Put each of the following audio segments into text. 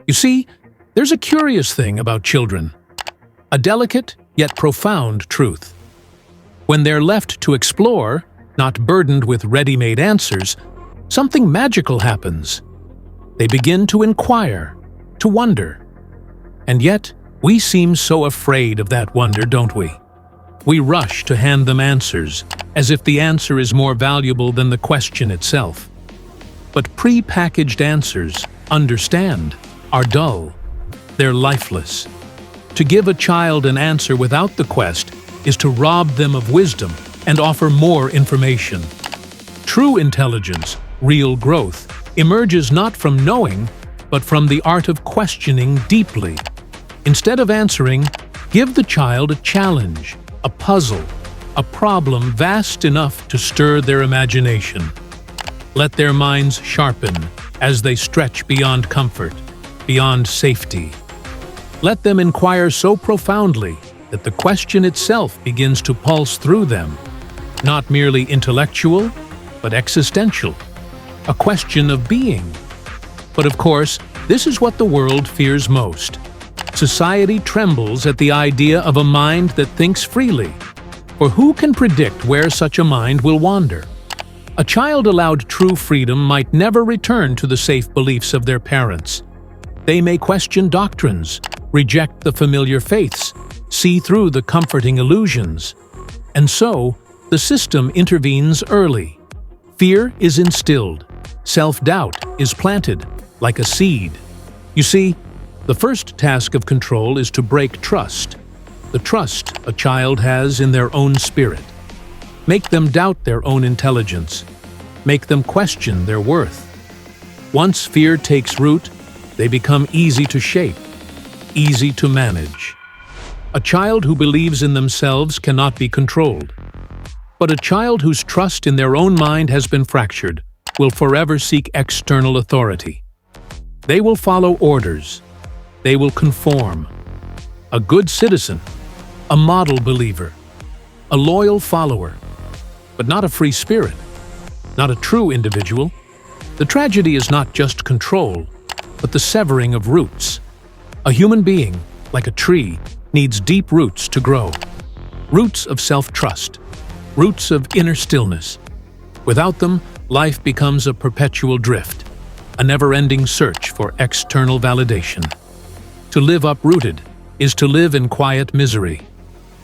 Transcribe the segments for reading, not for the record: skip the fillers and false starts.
You see, there's a curious thing about children. A delicate yet profound truth. When they're left to explore, not burdened with ready-made answers, something magical happens. They begin to inquire, to wonder. And yet, we seem so afraid of that wonder, don't we? We rush to hand them answers, as if the answer is more valuable than the question itself. But pre-packaged answers, understand, are dull. They're lifeless. To give a child an answer without the quest is to rob them of wisdom and offer more information. True intelligence, real growth, emerges not from knowing, but from the art of questioning deeply. Instead of answering, give the child a challenge, a puzzle, a problem vast enough to stir their imagination. Let their minds sharpen as they stretch beyond comfort, beyond safety. Let them inquire so profoundly that the question itself begins to pulse through them, not merely intellectual, but existential, a question of being. But of course, this is what the world fears most. Society trembles at the idea of a mind that thinks freely, for who can predict where such a mind will wander? A child allowed true freedom might never return to the safe beliefs of their parents. They may question doctrines, reject the familiar faiths, see through the comforting illusions. And so, the system intervenes early. Fear is instilled. Self-doubt is planted, like a seed. You see, the first task of control is to break trust. The trust a child has in their own spirit. Make them doubt their own intelligence. Make them question their worth. Once fear takes root, they become easy to shape, easy to manage. A child who believes in themselves cannot be controlled. But a child whose trust in their own mind has been fractured will forever seek external authority. They will follow orders. They will conform. A good citizen, a model believer, a loyal follower, but not a free spirit, not a true individual. The tragedy is not just control, but the severing of roots. A human being, like a tree, needs deep roots to grow. Roots of self-trust, roots of inner stillness. Without them, life becomes a perpetual drift, a never-ending search for external validation. To live uprooted is to live in quiet misery,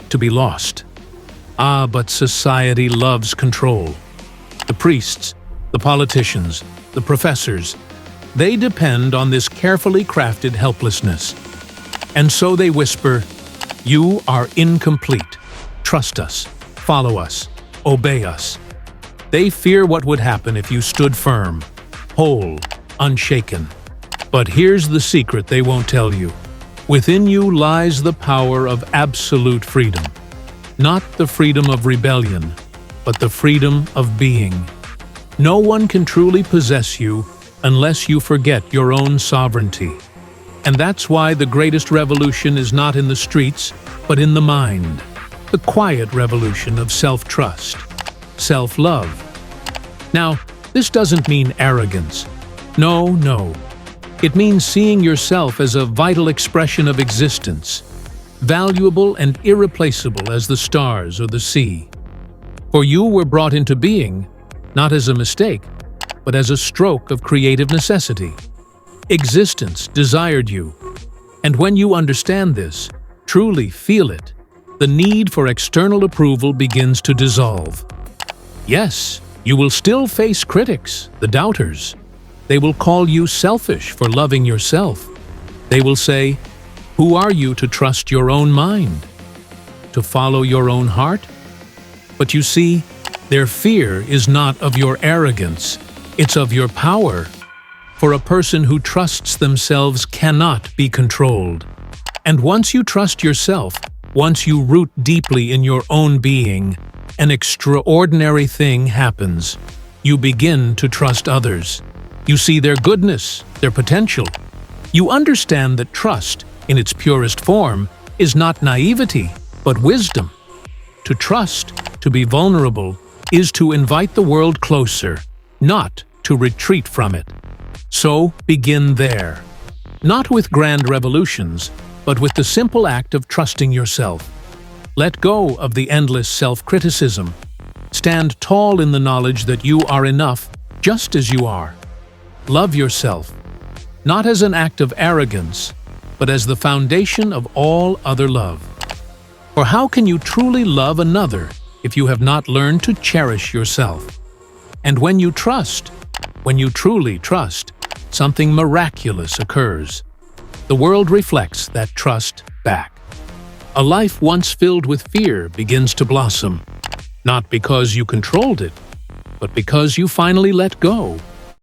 to be lost. Ah, but society loves control. The priests, the politicians, the professors, they depend on this carefully crafted helplessness. And so they whisper, "You are incomplete. Trust us, follow us, obey us." They fear what would happen if you stood firm, whole, unshaken. But here's the secret they won't tell you. Within you lies the power of absolute freedom. Not the freedom of rebellion, but the freedom of being. No one can truly possess you unless you forget your own sovereignty. And that's why the greatest revolution is not in the streets, but in the mind. The quiet revolution of self-trust, self-love. Now, this doesn't mean arrogance. No. It means seeing yourself as a vital expression of existence, valuable and irreplaceable as the stars or the sea. For you were brought into being, not as a mistake, but as a stroke of creative necessity. Existence desired you. And when you understand this, truly feel it, the need for external approval begins to dissolve. Yes, you will still face critics, the doubters. They will call you selfish for loving yourself. They will say, "Who are you to trust your own mind? To follow your own heart?" But you see, their fear is not of your arrogance, it's of your power. For a person who trusts themselves cannot be controlled. And once you trust yourself, once you root deeply in your own being, an extraordinary thing happens. You begin to trust others. You see their goodness, their potential. You understand that trust, in its purest form, is not naivety, but wisdom. To trust, to be vulnerable, is to invite the world closer, not to retreat from it. So begin there. Not with grand revolutions, but with the simple act of trusting yourself. Let go of the endless self-criticism. Stand tall in the knowledge that you are enough just as you are. Love yourself, not as an act of arrogance, but as the foundation of all other love. For how can you truly love another if you have not learned to cherish yourself? And when you truly trust, something miraculous occurs. The world reflects that trust back. A life once filled with fear begins to blossom, not because you controlled it, but because you finally let go.